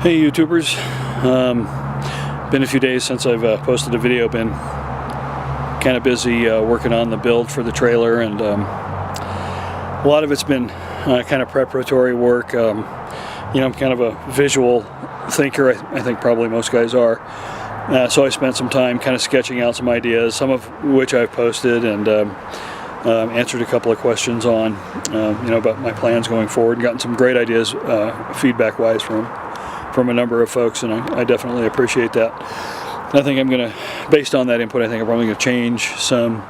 Hey YouTubers, been a few days since I've posted a video. Been kind of busy working on the build for the trailer, and a lot of it's been kind of preparatory work. You know, I'm kind of a visual thinker. I think probably most guys are. So I spent some time kind of sketching out some ideas, some of which I've posted, and answered a couple of questions on, you know, about my plans going forward, and gotten some great ideas feedback-wise from a number of folks, and I definitely appreciate that. I think I'm going to, based on that input, I think I'm probably going to change some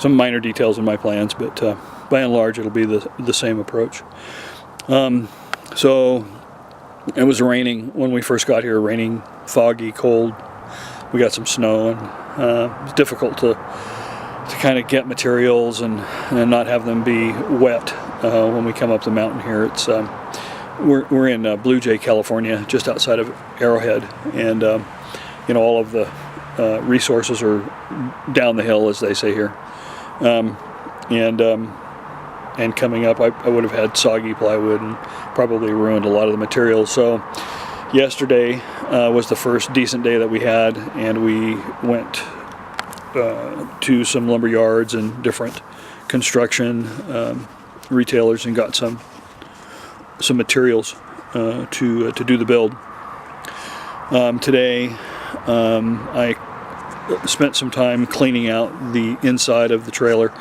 minor details in my plans, but by and large it'll be the same approach. So it was raining when we first got here, raining, foggy, cold. We got some snow, and it's difficult to kind of get materials and not have them be wet when we come up the mountain here. It's we're in Blue Jay, California, just outside of Arrowhead, and you know, all of the resources are down the hill, as they say here, and coming up I would have had soggy plywood and probably ruined a lot of the materials. So yesterday was the first decent day that we had, and we went to some lumber yards and different construction retailers and got some materials to do the build. Today I spent some time cleaning out the inside of the trailer.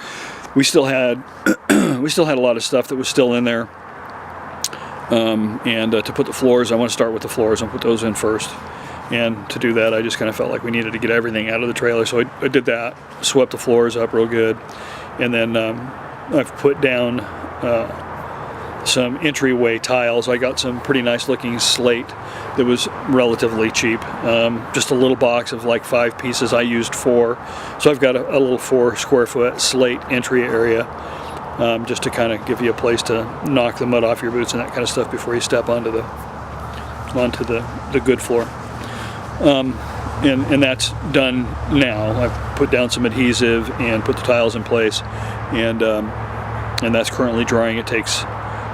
We still had a lot of stuff that was still in there, and to put the floors, I want to start with the floors and put those in first. And to do that, I just kind of felt like we needed to get everything out of the trailer, so I did that, swept the floors up real good, and then I've put down some entryway tiles. I got some pretty nice looking slate that was relatively cheap, just a little box of like 5 pieces. I used 4, so I've got a little 4 square foot slate entry area, just to kind of give you a place to knock the mud off your boots and that kind of stuff before you step onto the good floor. And that's done now. I've put down some adhesive and put the tiles in place, and that's currently drying. It takes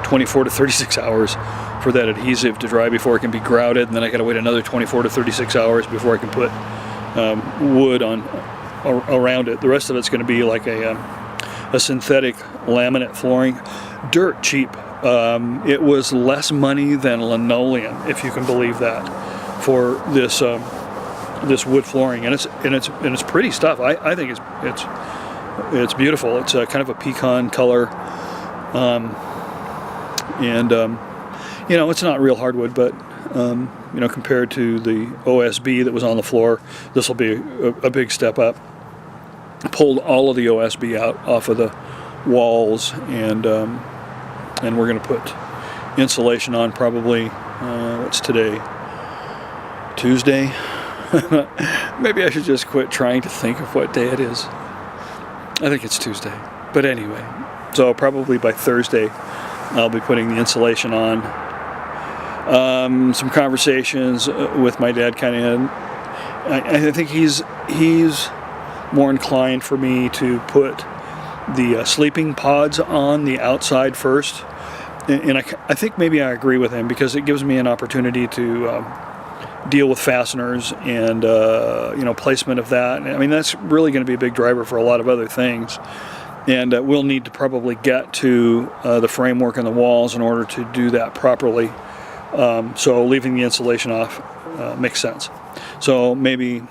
24 to 36 hours for that adhesive to dry before it can be grouted, and then I got to wait another 24 to 36 hours before I can put wood on around it. The rest of it's going to be like a synthetic laminate flooring, dirt cheap. It was less money than linoleum, if you can believe that, for this wood flooring, and it's pretty stuff. I think it's beautiful. It's kind of a pecan color, and you know, it's not real hardwood, but you know, compared to the OSB that was on the floor, this will be a big step up. Pulled all of the OSB out off of the walls, and we're going to put insulation on probably. What's today? Tuesday? Maybe I should just quit trying to think of what day it is. I think it's Tuesday. But anyway, so probably by Thursday I'll be putting the insulation on. Some conversations with my dad kind of, I think he's more inclined for me to put the sleeping pods on the outside first. And I think maybe I agree with him, because it gives me an opportunity to deal with fasteners and you know, placement of that. I mean, that's really going to be a big driver for a lot of other things, and we'll need to probably get to the framework and the walls in order to do that properly. So leaving the insulation off makes sense. So maybe,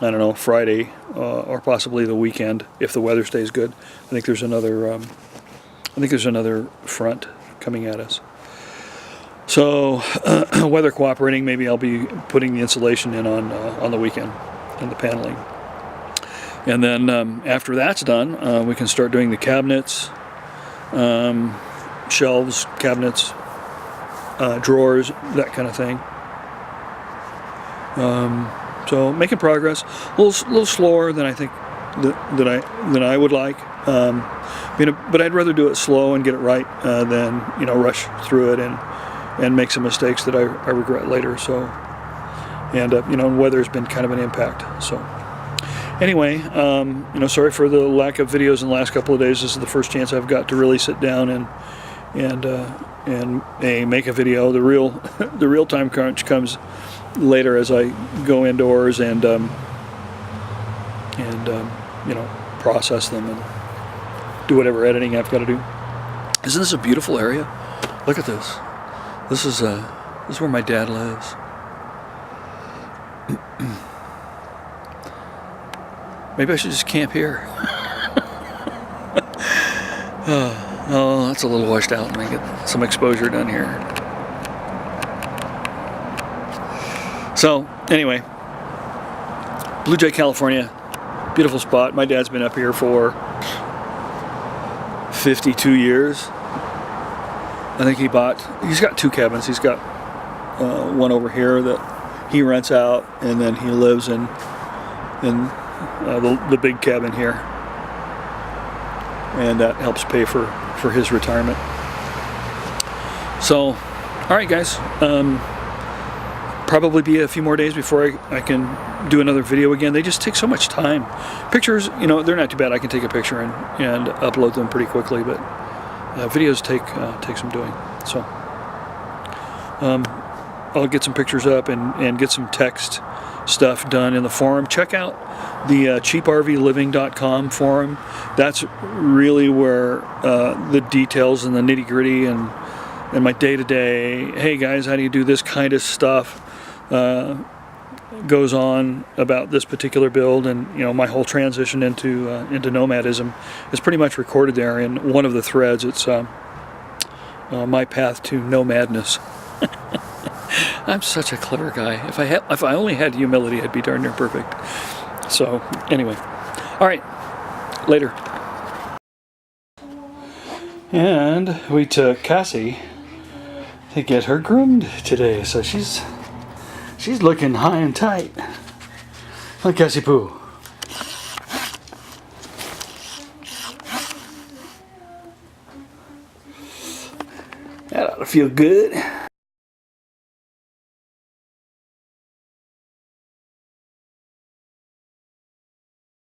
I don't know, Friday or possibly the weekend, if the weather stays good. I think there's another front coming at us. So, weather cooperating, maybe I'll be putting the insulation in on the weekend, and the paneling. And then after that's done, we can start doing the cabinets, shelves, cabinets, drawers, that kind of thing. So making progress, a little slower than I think than I would like. You know, but I'd rather do it slow and get it right than, you know, rush through it and make some mistakes that I regret later. So, and you know, weather's been kind of an impact. So anyway, you know, sorry for the lack of videos in the last couple of days. This is the first chance I've got to really sit down and make a video. The real time crunch comes later as I go indoors and you know, process them and do whatever editing I've got to do. Isn't this a beautiful area? Look at this. This is where my dad lives. Maybe I should just camp here. Oh, that's a little washed out. Let me get some exposure done here. So, anyway, Blue Jay, California. Beautiful spot. My dad's been up here for 52 years. I think he's got 2 cabins. He's got one over here that he rents out, and then he lives in the big cabin here, and that helps pay for his retirement. So, all right, guys. Probably be a few more days before I can do another video again. They just take so much time. Pictures, you know, they're not too bad. I can take a picture and upload them pretty quickly, but videos take some doing. So I'll get some pictures up and get some text stuff done in the forum. Check out the cheaprvliving.com forum. That's really where the details and the nitty-gritty and my day-to-day, hey guys, how do you do this kind of stuff, goes on about this particular build. And you know, my whole transition into nomadism is pretty much recorded there in one of the threads. It's my path to nomadness. I'm such a clever guy. If I only had humility, I'd be darn near perfect. So anyway, all right, later. And we took Cassie to get her groomed today, so she's looking high and tight. Hi, Cassie Poo. That ought to feel good.